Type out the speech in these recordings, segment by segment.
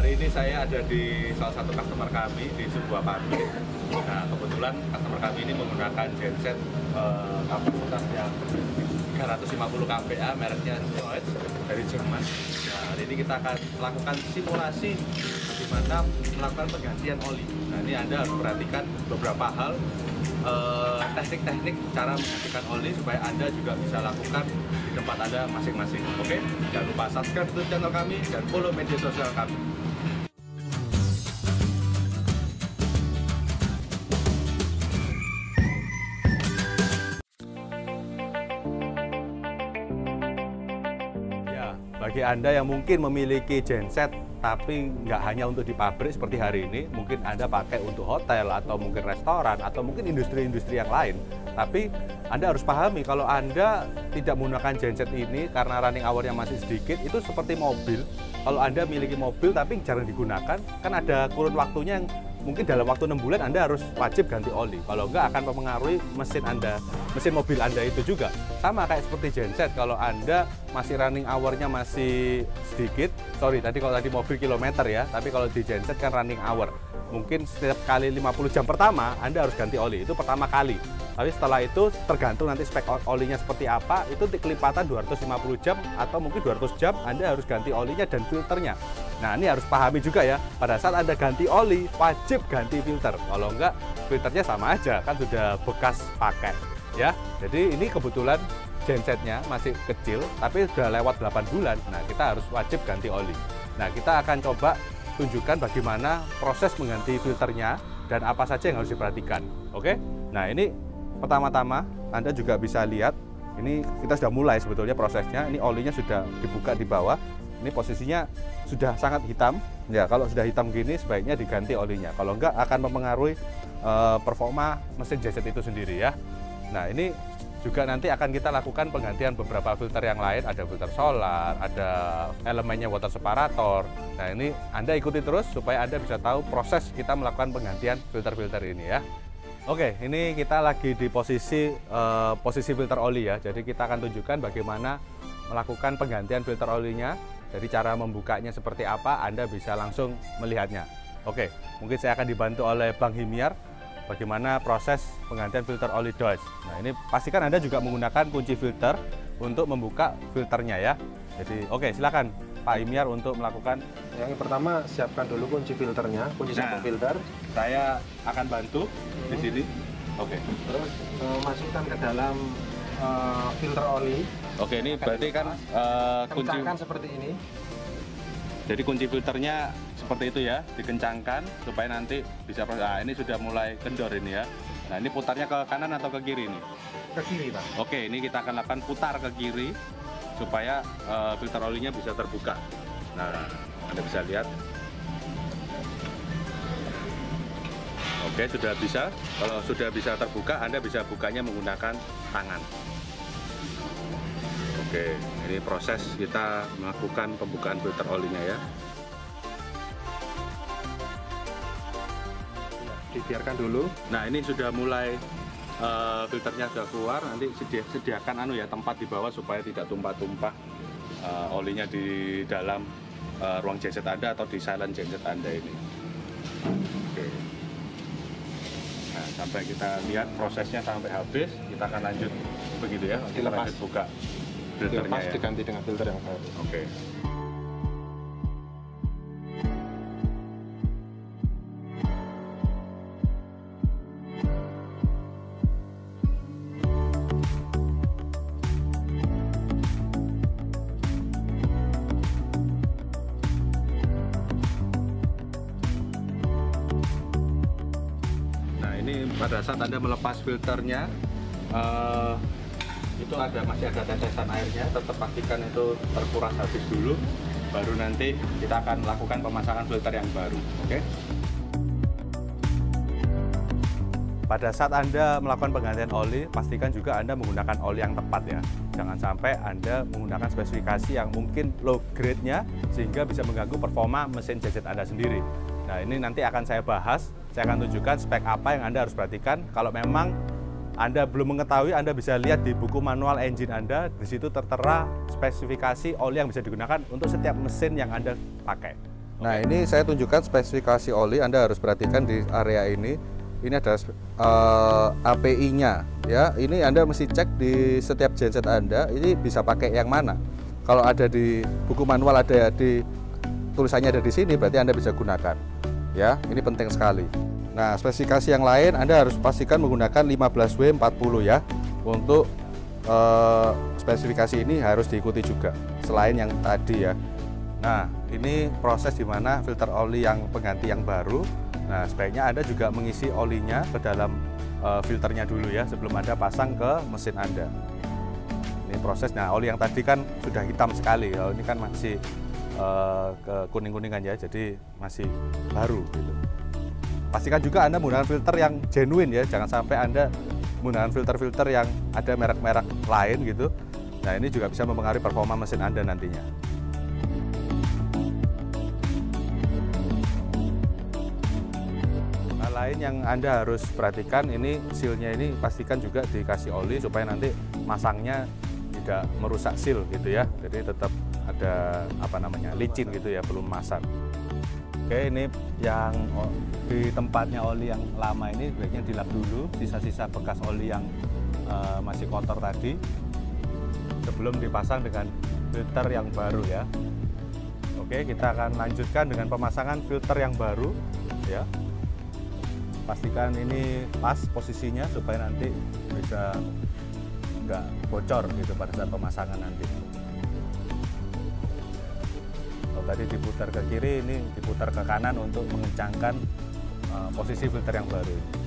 hari ini saya ada di salah satu customer kami di sebuah pabrik. Nah, kebetulan customer kami ini menggunakan genset kapasitas yang 350 kPa, mereknya Deutz dari Jerman. Nah, hari ini kita akan melakukan simulasi bagaimana melakukan penggantian oli. Nah, ini Anda harus perhatikan beberapa hal, teknik-teknik cara menggantikan oli supaya Anda juga bisa lakukan di tempat Anda masing-masing. Oke, jangan lupa subscribe YouTube channel kami dan follow media sosial kami. Ya, bagi Anda yang mungkin memiliki genset tapi nggak hanya untuk di pabrik seperti hari ini, mungkin Anda pakai untuk hotel atau mungkin restoran atau mungkin industri-industri yang lain. Tapi Anda harus pahami kalau Anda tidak menggunakan genset ini karena running hour-nya masih sedikit, itu seperti mobil. Kalau Anda memiliki mobil tapi jarang digunakan, kan ada kurun waktunya yang mungkin dalam waktu 6 bulan Anda harus wajib ganti oli. Kalau enggak akan mempengaruhi mesin Anda, mesin mobil Anda itu juga. Sama kayak seperti genset, kalau Anda masih running hour-nya masih sedikit, tadi kalau tadi mobil kilometer ya, tapi kalau di genset kan running hour. Mungkin setiap kali 50 jam pertama Anda harus ganti oli, itu pertama kali. Tapi setelah itu tergantung nanti spek olinya seperti apa, itu kelipatan 250 jam atau mungkin 200 jam Anda harus ganti olinya dan filternya. Nah, ini harus pahami juga ya, pada saat Anda ganti oli, wajib ganti filter. Kalau enggak, filternya sama aja, kan sudah bekas pakai ya. Jadi ini kebetulan gensetnya masih kecil, tapi sudah lewat 8 bulan, nah kita harus wajib ganti oli. Nah, kita akan coba tunjukkan bagaimana proses mengganti filternya dan apa saja yang harus diperhatikan. Oke? Nah, ini pertama-tama Anda juga bisa lihat, ini kita sudah mulai sebetulnya prosesnya. Ini olinya sudah dibuka di bawah. Ini posisinya sudah sangat hitam. Ya, kalau sudah hitam gini sebaiknya diganti olinya. Kalau enggak akan mempengaruhi performa mesin genset itu sendiri ya. Nah, ini juga nanti akan kita lakukan penggantian beberapa filter yang lain. Ada filter solar, ada elemennya water separator. Nah, ini Anda ikuti terus supaya Anda bisa tahu proses kita melakukan penggantian filter-filter ini ya. Oke, ini kita lagi di posisi filter oli ya. Jadi kita akan tunjukkan bagaimana melakukan penggantian filter olinya. Jadi cara membukanya seperti apa, Anda bisa langsung melihatnya. Oke, mungkin saya akan dibantu oleh Bang Himyar bagaimana proses penggantian filter oli Deutz. Nah, ini pastikan Anda juga menggunakan kunci filter untuk membuka filternya ya. Jadi oke, silakan Pak Himyar untuk melakukan. Yang pertama, siapkan dulu kunci filternya, kunci satu filter. Saya akan bantu di sini. Oke. Terus masukkan ke dalam filter oli. Oke, ini berarti kan kunci. Kencangkan seperti ini. Jadi kunci filternya seperti itu ya, dikencangkan supaya nanti bisa. Nah, ini sudah mulai kendor ini ya. Nah, ini putarnya ke kanan atau ke kiri ini? Ke kiri, Pak. Oke, ini kita akan lakukan putar ke kiri supaya filter olinya bisa terbuka. Nah, Anda bisa lihat. Oke, sudah bisa. Kalau sudah bisa terbuka, Anda bisa bukanya menggunakan tangan. Oke, ini proses kita melakukan pembukaan filter olinya ya. Dibiarkan dulu. Nah, ini sudah mulai filternya sudah keluar. Nanti sediakan tempat di bawah supaya tidak tumpah-tumpah olinya di dalam ruang genset Anda atau di silent genset Anda ini. Oke. Nah, sampai kita lihat prosesnya sampai habis, kita akan lanjut begitu ya. Kita lanjut buka filternya ya. Diganti dengan filter yang baru. Oke. Nah, ini pada saat Anda melepas filternya, itu masih ada tetesan airnya, tetap pastikan itu terkuras habis dulu, baru nanti kita akan melakukan pemasangan filter yang baru. Oke? Pada saat Anda melakukan penggantian oli, pastikan juga Anda menggunakan oli yang tepat ya. Jangan sampai Anda menggunakan spesifikasi yang mungkin low grade-nya sehingga bisa mengganggu performa mesin genset Anda sendiri. Nah, ini nanti akan saya bahas, saya akan tunjukkan spek apa yang Anda harus perhatikan. Kalau memang Anda belum mengetahui, Anda bisa lihat di buku manual engine Anda, di situ tertera spesifikasi oli yang bisa digunakan untuk setiap mesin yang Anda pakai. Nah, ini saya tunjukkan spesifikasi oli. Anda harus perhatikan di area ini. Ini ada API-nya ya. Ini Anda mesti cek di setiap genset Anda ini bisa pakai yang mana. Kalau ada di buku manual, ada di tulisannya ada di sini, berarti Anda bisa gunakan. Ya, ini penting sekali. Nah, spesifikasi yang lain Anda harus pastikan menggunakan 15W40 ya. Untuk spesifikasi ini harus diikuti juga selain yang tadi ya. Nah, ini proses di mana filter oli yang pengganti yang baru. Nah, sebaiknya Anda juga mengisi olinya ke dalam filternya dulu ya sebelum Anda pasang ke mesin Anda. Ini proses. Nah, oli yang tadi kan sudah hitam sekali. Kalau ini kan masih ke kuning-kuningan ya, jadi masih baru gitu. Pastikan juga Anda menggunakan filter yang genuine ya, jangan sampai Anda menggunakan filter-filter yang ada merek-merek lain gitu. Nah, ini juga bisa mempengaruhi performa mesin Anda nantinya. Lain yang Anda harus perhatikan, ini sealnya ini pastikan juga dikasih oli supaya nanti masangnya tidak merusak seal gitu ya. Jadi tetap ada licin gitu ya, belum masang. Oke, ini yang di tempatnya oli yang lama ini sebaiknya dilap dulu sisa-sisa bekas oli yang masih kotor tadi sebelum dipasang dengan filter yang baru ya. Oke, kita akan lanjutkan dengan pemasangan filter yang baru ya. Pastikan ini pas posisinya supaya nanti bisa nggak bocor gitu pada saat pemasangan nanti. Kalau tadi diputar ke kiri, ini diputar ke kanan untuk mengencangkan posisi filter yang baru.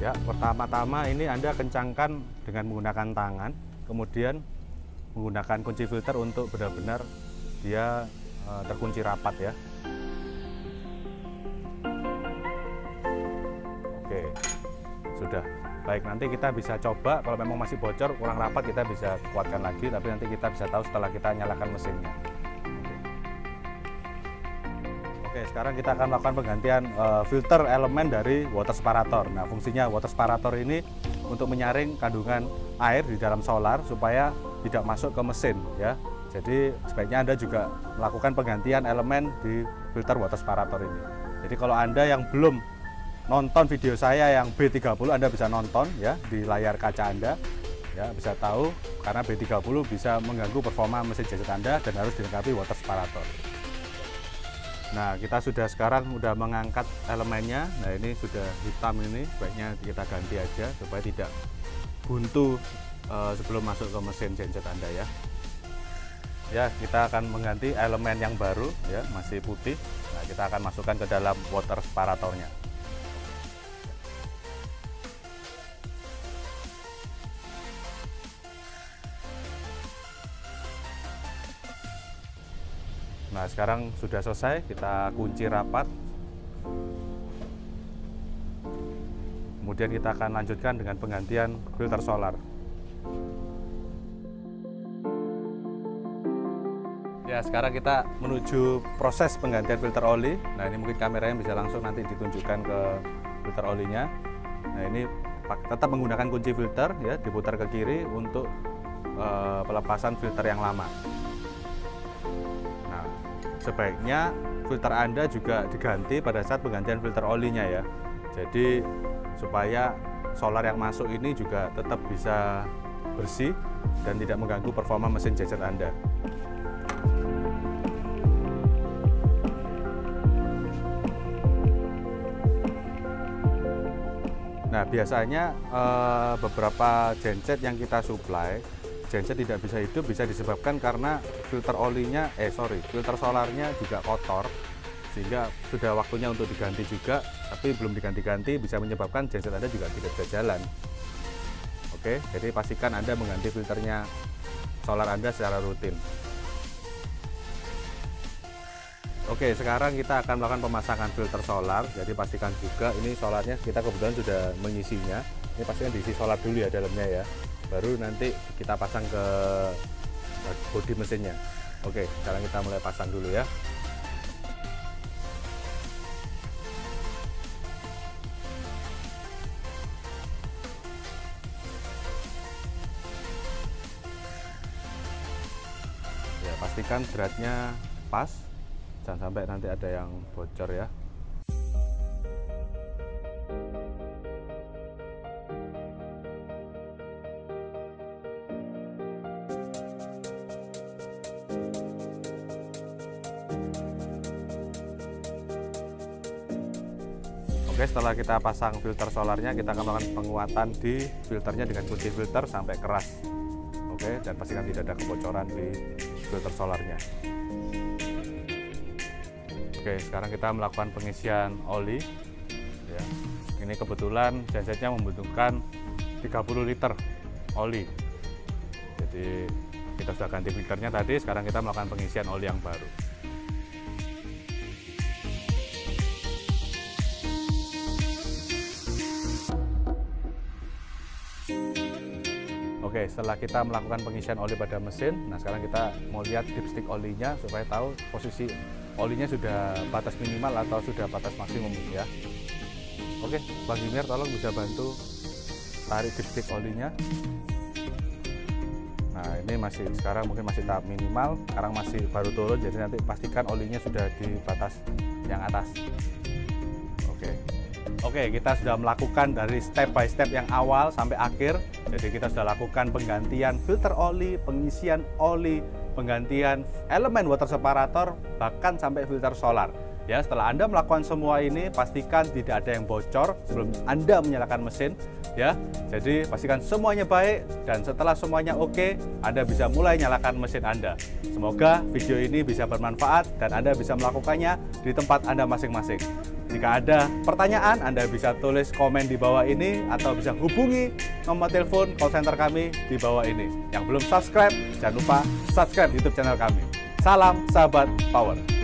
Ya, pertama-tama ini Anda kencangkan dengan menggunakan tangan, kemudian menggunakan kunci filter untuk benar-benar dia terkunci rapat ya. Oke, sudah. Baik, nanti kita bisa coba kalau memang masih bocor, kurang rapat, kita bisa kuatkan lagi, tapi nanti kita bisa tahu setelah kita nyalakan mesinnya. Oke, sekarang kita akan melakukan penggantian filter elemen dari water separator. Nah, fungsinya water separator ini untuk menyaring kandungan air di dalam solar supaya tidak masuk ke mesin ya. Jadi sebaiknya Anda juga melakukan penggantian elemen di filter water separator ini. Jadi kalau Anda yang belum nonton video saya yang B30, Anda bisa nonton ya di layar kaca Anda ya, bisa tahu karena B30 bisa mengganggu performa mesin genset Anda dan harus dilengkapi water separator. Nah, kita sekarang sudah mengangkat elemennya. Nah, ini sudah hitam ini, sebaiknya kita ganti aja supaya tidak buntu sebelum masuk ke mesin genset Anda ya. Ya, kita akan mengganti elemen yang baru ya, masih putih. Nah, kita akan masukkan ke dalam water separatornya. Nah, sekarang sudah selesai, kita kunci rapat. Kemudian kita akan lanjutkan dengan penggantian filter solar. Ya, sekarang kita menuju proses penggantian filter oli. Nah, ini mungkin kameranya bisa langsung nanti ditunjukkan ke filter olinya. Nah, ini tetap menggunakan kunci filter ya, diputar ke kiri untuk pelepasan filter yang lama. Sebaiknya filter Anda juga diganti pada saat penggantian filter olinya ya. Jadi supaya solar yang masuk ini juga tetap bisa bersih dan tidak mengganggu performa mesin genset Anda. Nah, biasanya beberapa genset yang kita supply, genset tidak bisa hidup bisa disebabkan karena filter solarnya juga kotor, sehingga sudah waktunya untuk diganti juga, tapi belum diganti-ganti bisa menyebabkan genset Anda juga tidak bisa jalan. Oke, jadi pastikan Anda mengganti filternya solar Anda secara rutin. Oke, sekarang kita akan melakukan pemasangan filter solar. Jadi pastikan juga ini solarnya kita kebetulan sudah mengisinya. Ini pastikan diisi solar dulu ya dalamnya ya. Baru nanti kita pasang ke bodi mesinnya. Oke, sekarang kita mulai pasang dulu ya. pastikan beratnya pas, jangan sampai nanti ada yang bocor ya. Oke, setelah kita pasang filter solarnya, kita akan melakukan penguatan di filternya dengan kunci filter sampai keras. Oke, dan pastikan tidak ada kebocoran di filter solarnya. Oke, sekarang kita melakukan pengisian oli. Ya, ini kebetulan gensetnya membutuhkan 30 liter oli. Jadi kita sudah ganti filternya tadi, sekarang kita melakukan pengisian oli yang baru. Oke, setelah kita melakukan pengisian oli pada mesin, nah sekarang kita mau lihat dipstick olinya supaya tahu posisi olinya sudah batas minimal atau sudah batas maksimum ya. Oke, Bang Jimir tolong bisa bantu tarik dipstick olinya. Nah, ini sekarang mungkin masih tahap minimal, sekarang masih baru turun, jadi nanti pastikan olinya sudah di batas yang atas. Oke, kita sudah melakukan dari step by step yang awal sampai akhir. Jadi kita sudah lakukan penggantian filter oli, pengisian oli, penggantian elemen water separator, bahkan sampai filter solar. Ya, setelah Anda melakukan semua ini, pastikan tidak ada yang bocor sebelum Anda menyalakan mesin. Ya, jadi pastikan semuanya baik, dan setelah semuanya oke, Anda bisa mulai nyalakan mesin Anda. Semoga video ini bisa bermanfaat dan Anda bisa melakukannya di tempat Anda masing-masing. Jika ada pertanyaan, Anda bisa tulis komen di bawah ini atau bisa hubungi nomor telepon call center kami di bawah ini. Yang belum subscribe, jangan lupa subscribe YouTube channel kami. Salam sahabat power.